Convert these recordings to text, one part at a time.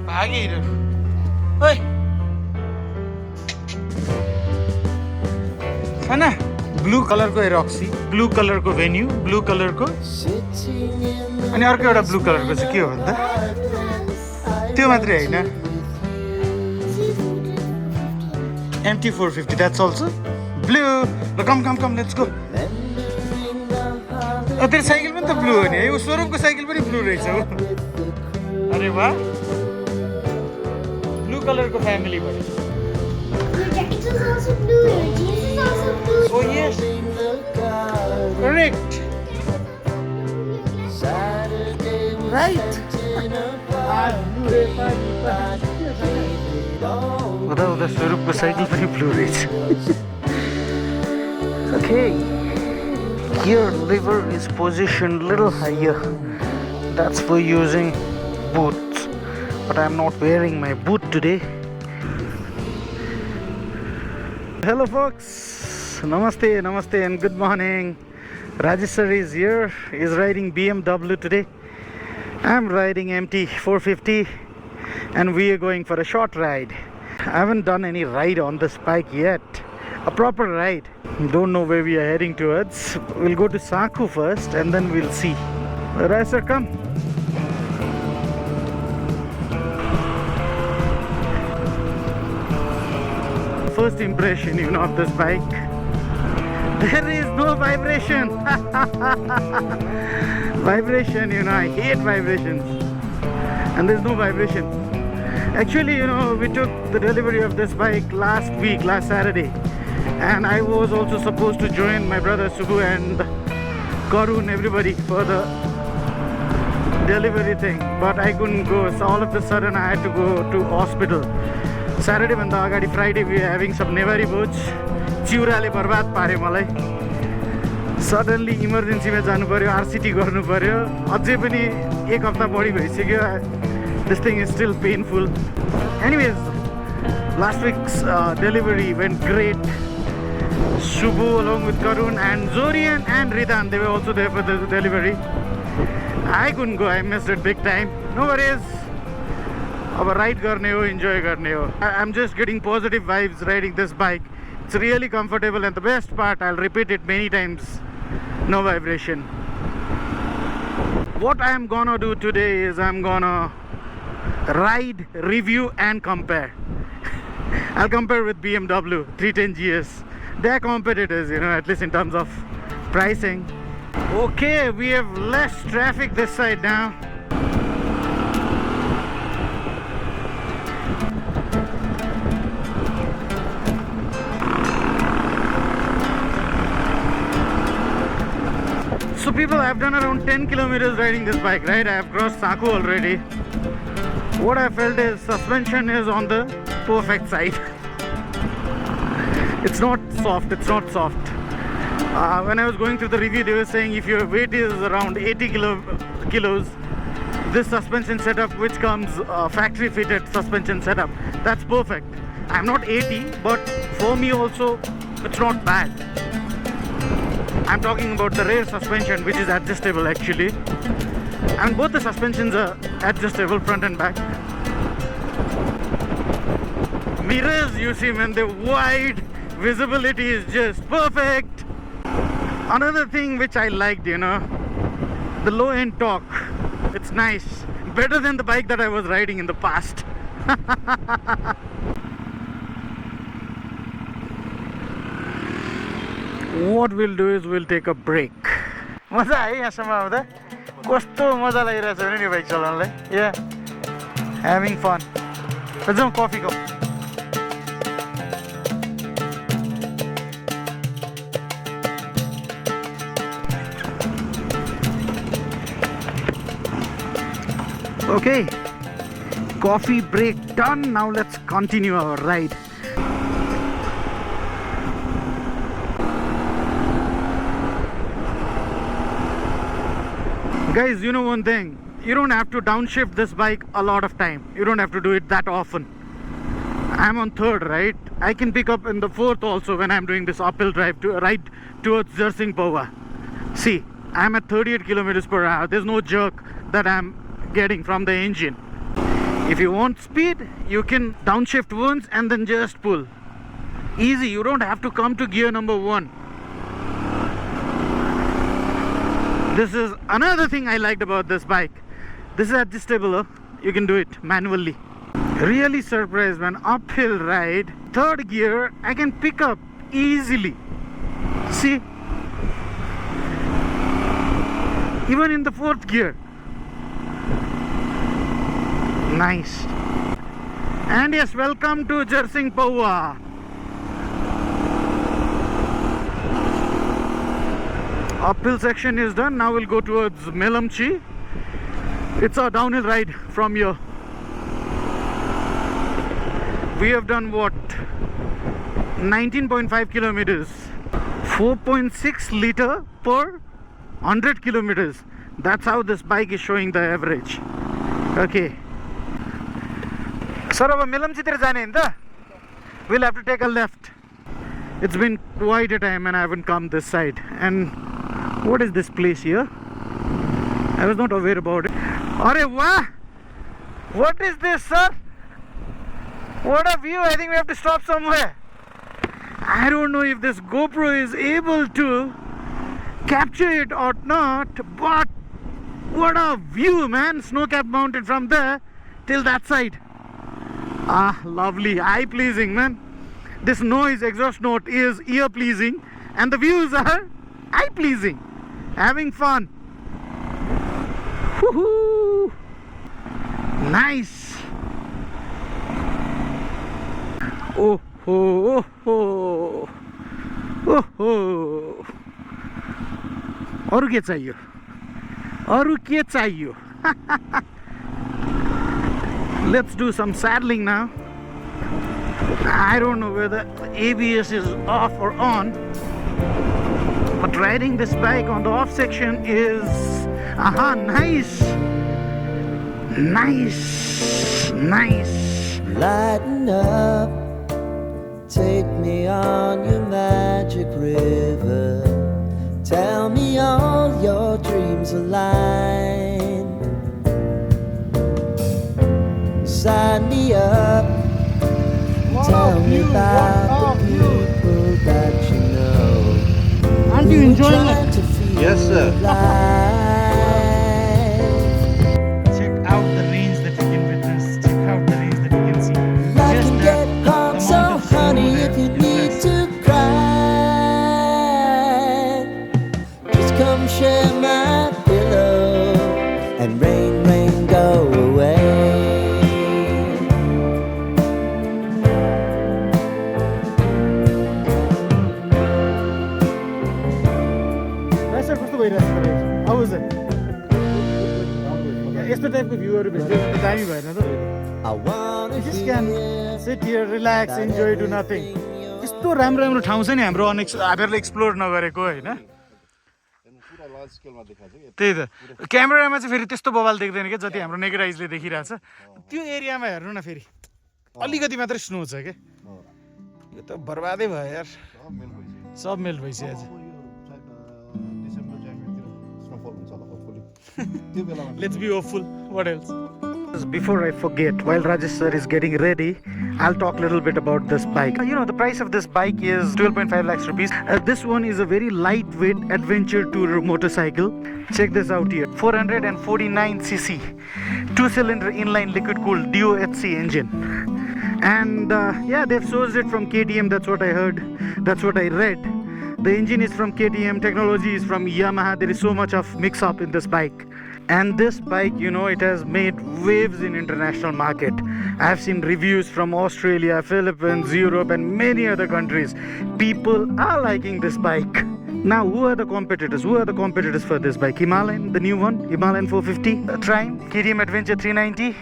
भागे हिरो ओए हैन blue colour को रक्सी ब्लू कलर को भेन्यू ब्लू कलर को अनि अर्को एउटा ब्लू कलर को चाहिँ के हो भन्दा त्यो मात्रै हैन MT 450 that's also blue come let's go तेरो साइकल पनि त ब्लू हो नि है सोरुमको साइकल पनि ब्लू रहेछ हो अरे वाह ब्लू कलरको फ्यामिली भयो Oh yes, correct. Right. उता स्वरूपको साइकल पनि ब्लू रहेछ Okay, here lever is positioned little higher. That's for using boots, but I'm not wearing my boot today. Hello folks, namaste and good morning. Rajesh sir is here. He's riding BMW today. I'm riding MT 450 and we are going for a short ride. I haven't done any ride on this bike yet, a proper ride. Don't know where we are heading towards. We'll go to Saku first and then we'll see. Rajesh sir, come. First impression, of this bike. There is no vibration. Vibration, I hate vibrations. And there's no vibration. Actually, we took the delivery of this bike last Saturday. And I was also supposed to join my brother Subbu and Karun, everybody, for the delivery thing. But I couldn't go. So all of a sudden I had to go to hospital. Saturday भन्दा अगाडि Friday we are having some Newari भोज चिउराले बर्बाद पार्यो मलाई suddenly इमर्जेन्सीमा जानु पर्यो RCT गर्नु पर्यो अझै पनि एक हप्ता बढी भइसक्यो This thing is still painful. Anyways, last week's delivery went great. Subbu along with Karun and Zorian and Ridan, they were also there for the delivery. I couldn't go, I missed it big time. No worries. अब ride गर्ने हो enjoy गर्ने हो I'm just getting positive vibes riding this bike. It's really comfortable and the best part, I'll repeat it many times, no vibration. What I'm gonna do today is I'm gonna ride, review and compare. I'll compare with BMW 310 GS. They're competitors, at least in terms of pricing. Okay, we have less traffic this side now. So people, I've done around 10 kilometers riding this bike, right? I have crossed Saku already. What I felt is suspension is on the perfect side. It's not soft. When I was going through the review, they were saying if your weight is around 80 kilos, this suspension setup, which comes factory fitted suspension setup, that's perfect. I'm not 80, but for me also, it's not bad. I'm talking about the rear suspension, which is adjustable actually. And both the suspensions are adjustable, front and back. Mirrors, you see, man, the wide visibility is just perfect. Another thing which I liked, the low end torque. It's nice. Better than the bike that I was riding in the past. What we'll do is we'll take a break. मजा आयो यहाँसम्म आउँदा कस्तो मजा लागिरहेछ भने नि bike चलाउनलाई या ह्याभिङ फन जाउँ coffee cup Okay, coffee break done. Now let's continue our ride. Guys, you know one thing, you don't have to downshift this bike a lot of time. You don't have to do it that often. I'm on third, right? I can pick up in the fourth also when I'm doing this uphill drive to ride towards Jersing Powa. See, I'm at 38 kilometers per hour. There's no jerk that I'm getting from the engine. If you want speed, you can downshift once and then just pull. Easy, you don't have to come to gear number 1. This is another thing I liked about this bike. This is adjustable, huh? You can do it manually. Really surprised, man. Uphill ride, 3rd gear, I can pick up easily. See? Even in the 4th gear. Nice. And yes, welcome to Jersing Paua. Uphill section is done. Now we'll go towards Melamchi. It's a downhill ride from here. We have done what? 19.5 kilometers. 4.6 liter per 100 kilometers. That's how this bike is showing the average. Okay. Sir, अब Melamchi तिर जाने हैन त? We'll have to take a left. It's been quite a time and I haven't come this side. And what is this place here? I was not aware about it. Arey wah! What is this, sir? What a view! I think we have to stop somewhere. I don't know if this GoPro is able to capture it or not, but what a view, man! Snow cap mounted from there till that side. Ah, lovely, eye pleasing, man. This noise, exhaust note, is ear pleasing, and the views are eye pleasing. Having fun. Woohoo! Nice. Oh ho, oh ho, oh ho. अरु के चाहियो? अरु के चाहियो? Let's do some saddling now. I don't know whether ABS is off or on, but riding this bike on the off section is nice. Lighten up, take me on your magic river. Tell me all your dreams align. Sign me up, tell me about the people that you know. Aren't you enjoying it? Yes, sir. Check out the range that you can witness. Check out the range that you can see. I can get hot, so honey, if you need to cry, just come share my pillow and rain, rain, go away. How was it? यस्तो टाइपको भ्यूहरु भेट्यो भने त दामी भएन त? I wanna You just can sit here, relax, enjoy, do nothing. यस्तो राम्रो राम्रो ठाउँ छ नि हाम्रो हामीहरूले एक्सप्लोर नगरेको हैन? त्यही त क्यामेरामा चाहिँ फेरि त्यस्तो बवाल देख्दैन के जति हाम्रो नेकेड आइजले देखिरहेछ। त्यो एरियामा हेर्नु न फेरि अलिकति मात्रै स्नो छ के यो त बर्बादै भयो यार। सब मेल्ट भइसक्यो। Let's be hopeful. What else? Before I forget, while Rajesh sir is getting ready, I'll talk a little bit about this bike. You know, the price of this bike is 12.5 lakhs rupees. This one is a very lightweight adventure tourer motorcycle. Check this out here. 449cc, 2-cylinder inline liquid cooled DOHC engine. And yeah, they've sourced it from KTM. That's what I heard. That's what I read. The engine is from KTM, technology is from Yamaha. There is so much of mix up in this bike. And this bike, you know, it has made waves in international market. I have seen reviews from Australia, Philippines, Europe and many other countries. People are liking this bike. Now, who are the competitors? Who are the competitors for this bike? Himalayan, the new one, Himalayan 450, Triumph, KTM Adventure 390,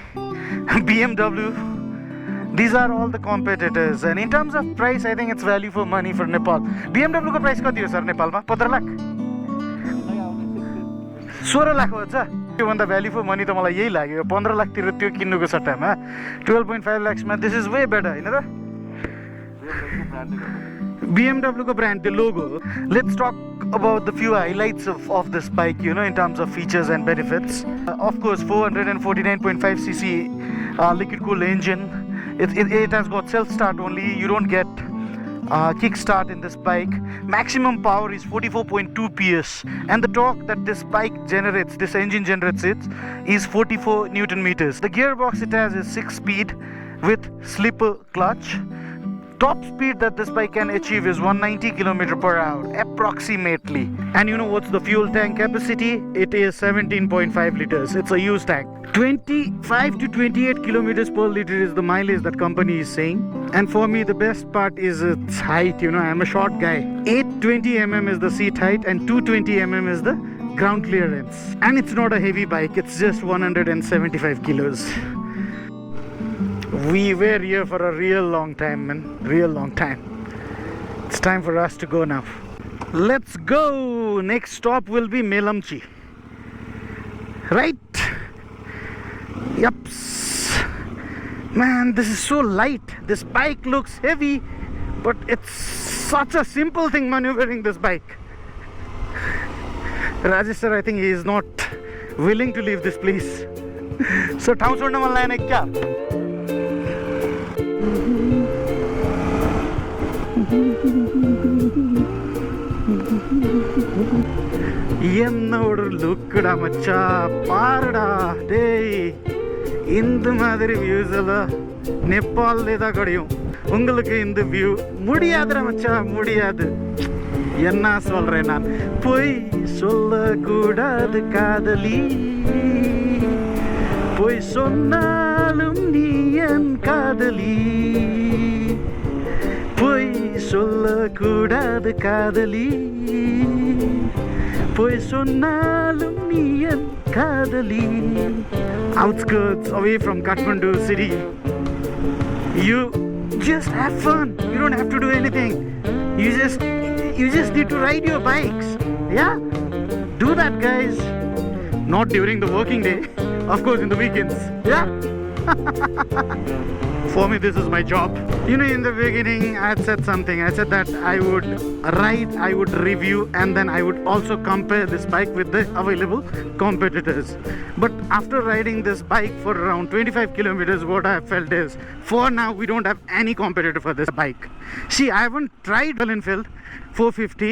BMW. These are all the competitors, and in terms of price, I think it's value for money for Nepal. BMW को price कति हो sir नेपालमा? 15 लाख? 16 लाख हो छ? त्योभन्दा value for money त मलाई यही लाग्यो। 15 लाख तिर त्यो किन्नुको सट्टामा 12.5 lakhs मा this is way better, हैन त? BMW ko brand, the logo. Let's talk about the few highlights of this bike, you know, in terms of features and benefits. Of course, 449.5cc liquid cooled engine. It has got self-start only. You don't get kickstart in this bike. Maximum power is 44.2 PS, and the torque that this bike generates, this engine generates, is 44 Newton meters. The gearbox it has is 6-speed with slipper clutch. Top speed that this bike can achieve is 190 km per hour approximately. And you know what's the fuel tank capacity? It is 17.5 liters. It's a used tank. 25 to 28 kilometers per liter is the mileage that company is saying. And for me, the best part is its height. You know, I'm a short guy. 820 mm is the seat height and 220 mm is the ground clearance. And it's not a heavy bike. It's just 175 kilos. We were here for a real long time, man. Real long time. It's time for us to go now. Let's go. Next stop will be Melamchi. Right? Yups. Man, this is so light. This bike looks heavy, but it's such a simple thing maneuvering this bike. Rajesh sir, I think he is not willing to leave this place. So, ठाउँ छोड्न मन लागेन क्या? என்னோட லுக்குடா மச்சா பாருடா டேய் இந்த மாதிரி வியூஸ் எல்லாம் நேபாளிலே தான் கிடைக்கும் உங்களுக்கு இந்த வியூ முடியாதுடா மச்சா முடியாது என்ன சொல்றேன் நான் போய் சொல்லக்கூடாது காதலி போய் சொன்னாலும் நீ என் காதலி போய் சொல்லக்கூடாது காதலி போய் சொன்னாலும் நீ என் காதலி. Outskirts away from Kathmandu city. You just have fun. You don't have to do anything. You just need to ride your bikes. Yeah? Do that, guys. Not during the working day. Of course, in the weekends. Yeah? For me, this is my job. You know, in the beginning, I had said something. I said that I would ride, I would review, and then I would also compare this bike with the available competitors. But after riding this bike for around 25 kilometers, what I have felt is, for now, we don't have any competitor for this bike. See, I haven't tried Royal Enfield 450,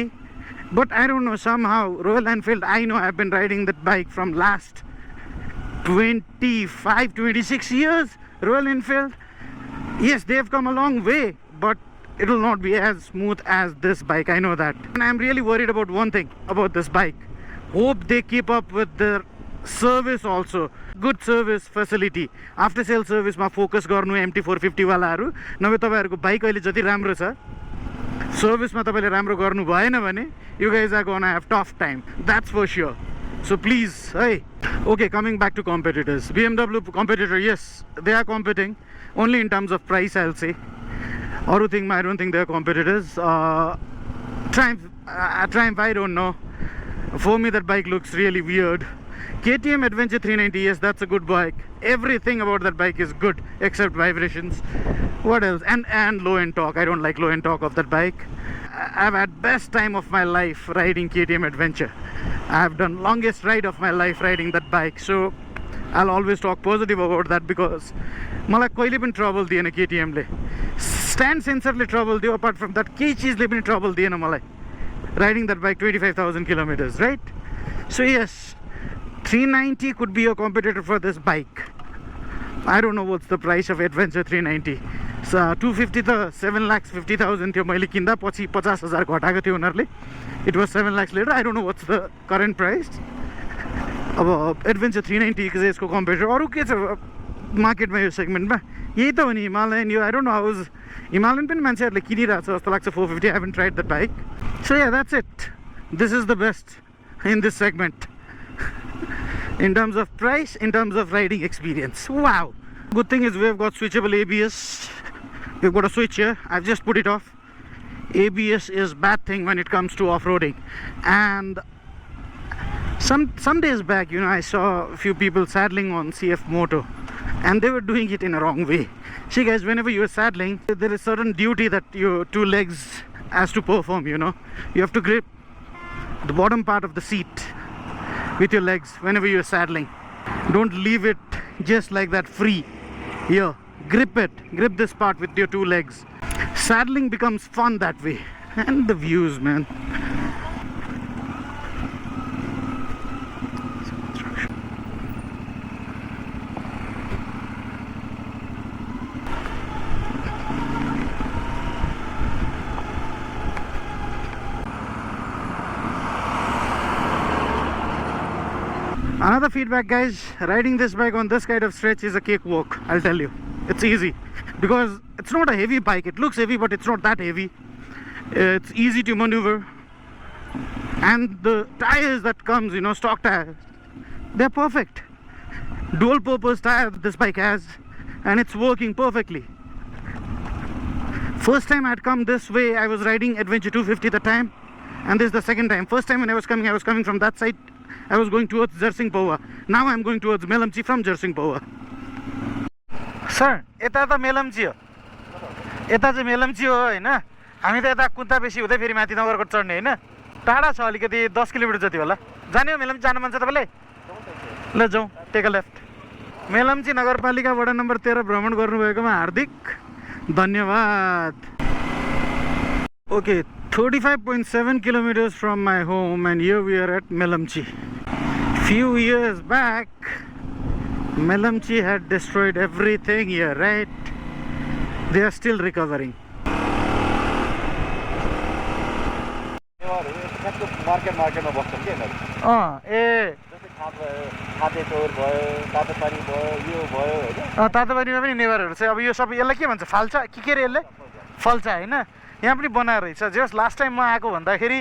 but I don't know, somehow, Royal Enfield, I know I've been riding that bike from last 26 years. Royal Enfield, yes, they have come a long way, but it will not be as smooth as this bike. I know that. And I'm really worried about one thing about this bike. Hope they keep up with their service also. Good service facility. After sale service ma focus garnu MT450 वालाहरु नभए तपाईहरुको bike अहिले जति राम्रो छ service मा तपाईले राम्रो गर्नु भएन भने you guys are gonna have tough time. That's for sure. So please, hey. Okay, coming back to competitors. BMW competitor, yes, they are competing. Only in terms of price, I'll say. Aru thing, I don't think they are competitors. Triumph, I don't know. For me, that bike looks really weird. KTM Adventure 390, yes, that's a good bike. Everything about that bike is good, except vibrations. What else? And low-end torque. I don't like low-end torque of that bike. I've had best time of my life riding KTM Adventure. I've done longest ride of my life riding that bike. So I'll always talk positive about that because मलाई कहिले पनि trouble दिएन KTM ले. Stand sensorले trouble दियो. Apart from that, केही चीजले पनि trouble दिएन मलाई. Riding that bike 25,000 kilometers, right? So yes, 390 could be a competitor for this bike. I don't know what's the price of Adventure 390. So 250 त 7,50,000 थियो मैले किन्दा पछि 50,000 घटाएको थियो उनीहरुले. It was 7 lakhs later. I don't know what's the current price. अब Adventure 390 को यसको कम्पेटिटर अरु के छ मार्केटमा यो सेगमेन्टमा यही त हो नि Himalayan yo. I don't know how is Himalayan पनि मान्छेहरुले किनिरहेछ जस्तो लाग्छ 450. I haven't tried that bike. So yeah, that's it. This is the best in this segment. In terms of price, in terms of riding experience. Wow. Good thing is we've got switchable ABS. We've got a switch here. I've just put it off. ABS is bad thing when it comes to off-roading. And some days back, you know, I saw a few people saddling on CF Moto, and they were doing it in a wrong way. See guys, whenever you're saddling, there is certain duty that your two legs has to perform, you know. You have to grip the bottom part of the seat with your legs whenever you're saddling. Don't leave it just like that free. Here, grip it. Grip this part with your two legs. Saddling becomes fun that way. And the views, man. Another feedback, guys, riding this bike on this kind of stretch is a cakewalk, I'll tell you. It's easy because it's not a heavy bike. It looks heavy, but it's not that heavy. It's easy to maneuver, and the tires that comes, you know, stock tires, they're perfect. Dual purpose tire this bike has, and it's working perfectly. First time I'd come this way, I was riding Adventure 250 at the time, and this is the second time. First time when I was coming from that side. I was going towards Jarsingpawa. Now I'm going towards Melamchi from Jarsingpawa. Sir, यता त मेलम्ची हो. यता चाहिँ मेलम्ची हो हैन. हामी त यता कुन्ता बेसी हुँदै फेरि माथि नगरकोट चढ्ने हैन. टाढा छ अलिकति 10 किलोमिटर जति होला. जाने हो मेलम्ची जान मन छ तपाईलाई? ल जाऊ, टेक अ लेफ्ट. मेलम्ची नगरपालिका वडा नम्बर 13 भ्रमण गर्नुभएकोमा हार्दिक धन्यवाद. Okay, 35.7 kilometers from my home, and here we are at Melamchi. Few years back, Melamchi had destroyed everything here, right? They are still recovering. तातोपानीमा पनि नेभरहरू चाहिँ अब यो सब यसलाई के भन्छ फाल्चा के रे यसले फल्चा हैन यहाँ पनि बनाएर रहेछ जस लास्ट टाइम म आएको भन्दाखेरि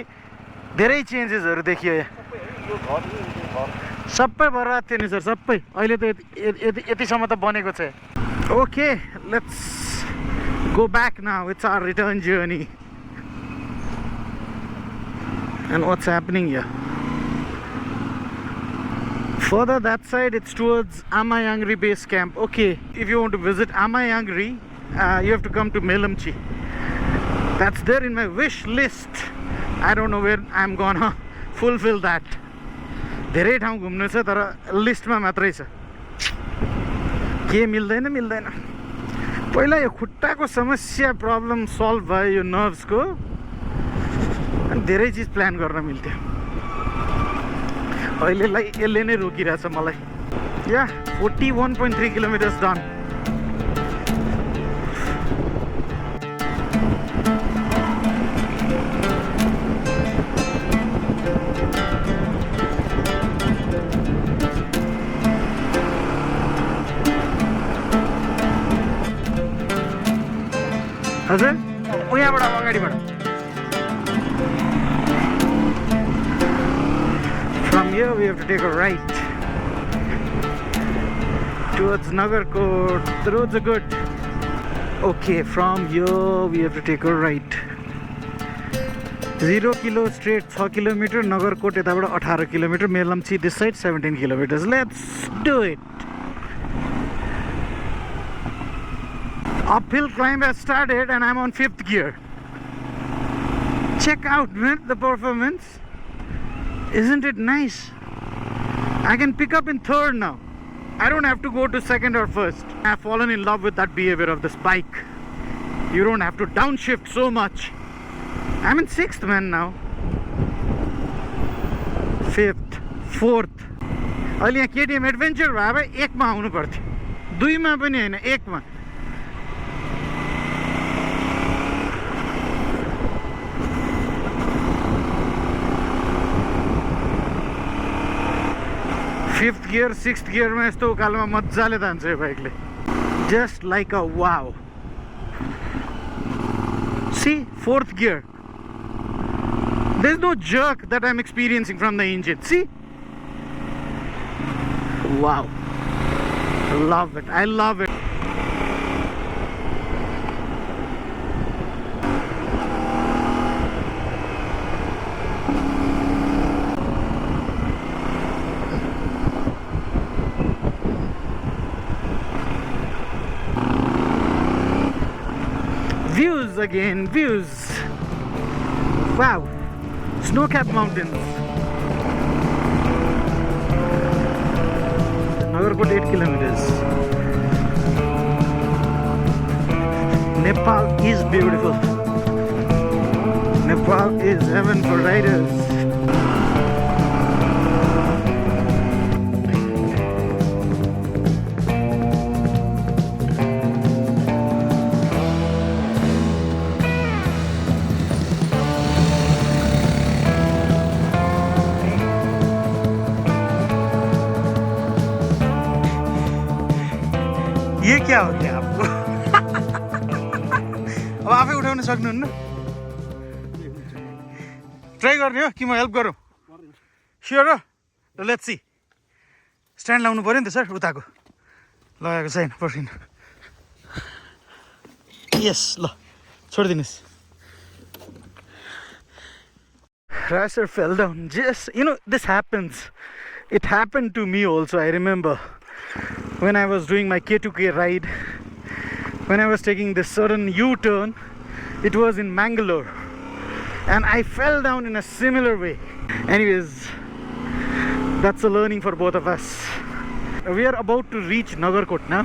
धेरै चेन्जेसहरू देखियो सबै बर्बाद थियो नि सर सबै अहिले त यतिसम्म त बनेको छ okay let's go back now it's our return journey and what's happening here further that side it's towards Amayangri base camp. Okay, if you want to visit Amayangri you have to come to Melamchi. That's there in my wish list. I don't know where I'm gonna fulfill that. धेरै ठाउँ घुम्नु छ तर लिस्टमा मात्रै छ के मिल्दैन पहिला यो खुट्टाको समस्या प्रब्लम सल्भ भयो यो नर्भ्सको अनि धेरै चीज प्लान गर्न मिल्थ्यो अहिलेलाई यसले नै रोकिरहेछ मलाई या 41.3 किलोमिटर्स डन हजुर उहाँबाट अगाडिबाट From here we have to take a right towards Nagarkot. The roads are good. Okay, from here we have to take a right. 0 kilo straight 6 kilometer. Nagarkot यताबाट 18 kilometer. Melamchi this side 17 kilometers. Let's do it. Uphill climb has started and I'm on 5th gear. Check out, man, the performance. Isn't it nice? I can pick up in 3rd now. I don't have to go to 2nd or 1st. I've fallen in love with that behavior of this bike. You don't have to downshift so much. I'm in 6th, man, now. 5th, 4th. अहिले यहाँ KTM adventure भए भए 1 मा आउनु पर्थ्यो 2 मा पनि हैन 1 मा Fifth gear, 6th gear में यस्तो उकालोमा मज्जाले जान्छ यो बाइकले just like a wow. See, 4th gear. There's no jerk that I'm experiencing from the engine. See? Wow. Love it. I love it. Views again, views. Wow, snow-capped mountains. Nagarkot 8 kilometers. Nepal is beautiful. Nepal is heaven for riders. ये क्या हो गया आपको? अब आफै उठाउन सक्नुहुन्न? Try गर्ने हो कि म हेल्प गरौँ? स्योर हो? ल लेट्स सी. स्ट्यान्ड लाउनु पऱ्यो नि त सर उताको. लगाएको छैन पर्खिनु. यस ल छोडिदिनुहोस्. Racer fell down. Just, this happens. It happened to me also, I remember. When I was doing my K2K ride, when I was taking this certain U-turn, it was in Mangalore, and I fell down in a similar way. Anyways, that's a learning for both of us. We are about to reach Nagarkot now.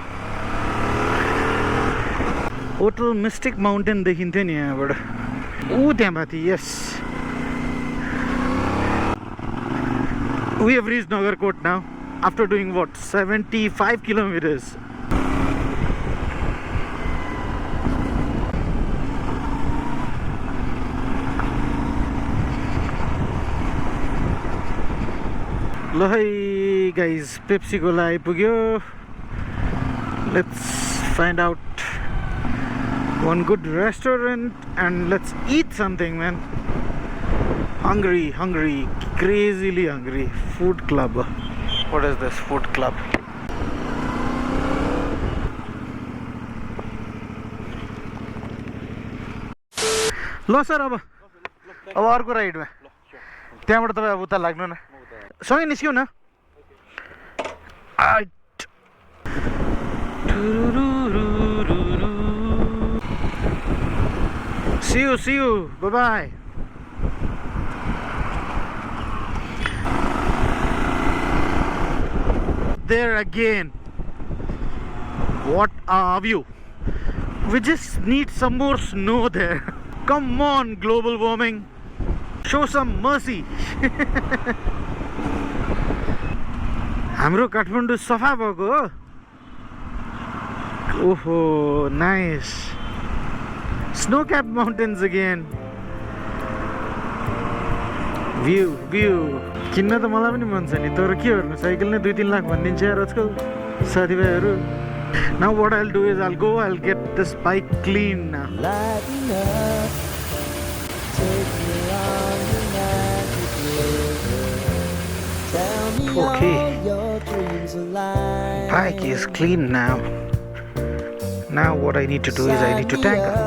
Hotel Mystic Mountain देखिन्थ्यो नि यहाँबाट. ऊ त्यहाँ माथि, yes. We have reached Nagarkot now. After doing what, 75 kilometers. Lo hai guys, Pepsi Cola aipugyo. Let's find out one good restaurant and let's eat something, man. Hungry, crazily hungry. Food club. What is this food club? Lo sir, अब अर्को राइडमा त्यहाँबाट तपाईँ अब उता लाग्नु न. सँगै निस्क्यौ न. See you. Bye-bye. There again. What a view. We just need some more snow there. Come on, global warming. Show some mercy. हाम्रो काठमाडौँ सफा भएको हो. ओहो, nice. Snow-capped mountains again. View. किन्न त मलाई पनि मन छ नि, तर के गर्नु, साइकल नै 2-3 लाख भनिदिन्छ यार आजकल साथीभाइहरू. Now what I'll do is I'll get this bike clean now. Okay, bike is clean now. Now what I need to do is I need to tank up.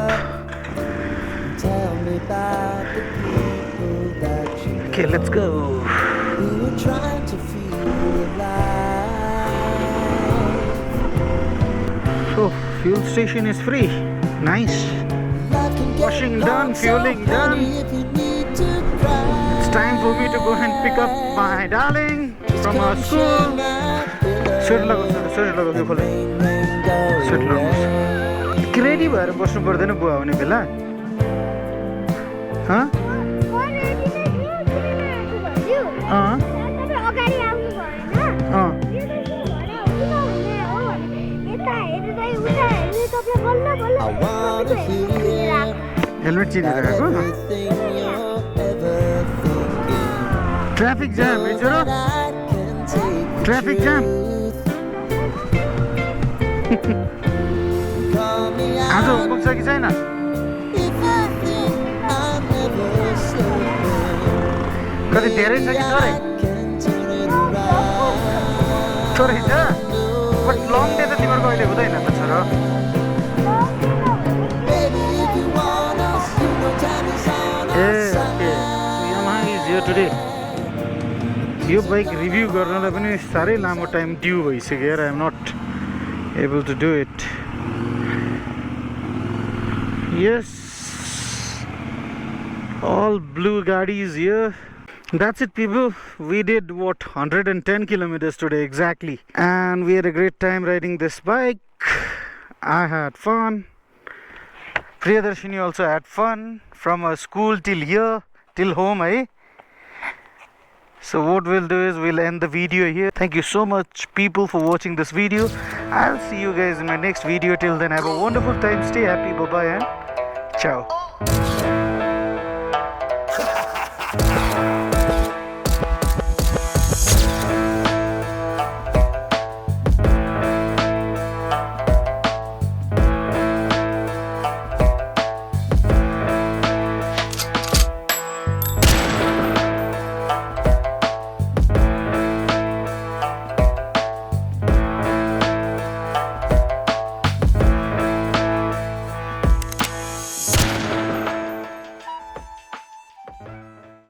Okay, let's go. So, fuel station is free. Nice. Washing done, fueling done. It's time for me to go and pick up my darling from our school. Sweater लगाउँछु यो खोले. Sweater लगाउँछु. Ready भएर बस्नु पर्दैन बुवा आउने बेला. Huh? Helmet चिनेर गएको. Traffic jam है छोरो. Traffic jam. आज पुग्छ कि छैन? कति धेरै छ कि थोरै? थोरै छ? बट लङ डे त तिमीहरूको अहिले हुँदैन त छोरो. टुडे यो बाइक रिभ्यू गर्नलाई पनि साह्रै लामो टाइम ड्यू भइसक्यो यार. I am not able to do it. Yes All blue gadis here. That's it, people. We did what, 110 kilometers today exactly, and we had a great time riding this bike. I had fun. Priyadarshini also had fun. From her school till here, till home, eh? So what we'll do is we'll end the video here. Thank you so much, people, for watching this video. I'll see you guys in my next video. Till then, have a wonderful time. Stay happy. Bye bye and ciao.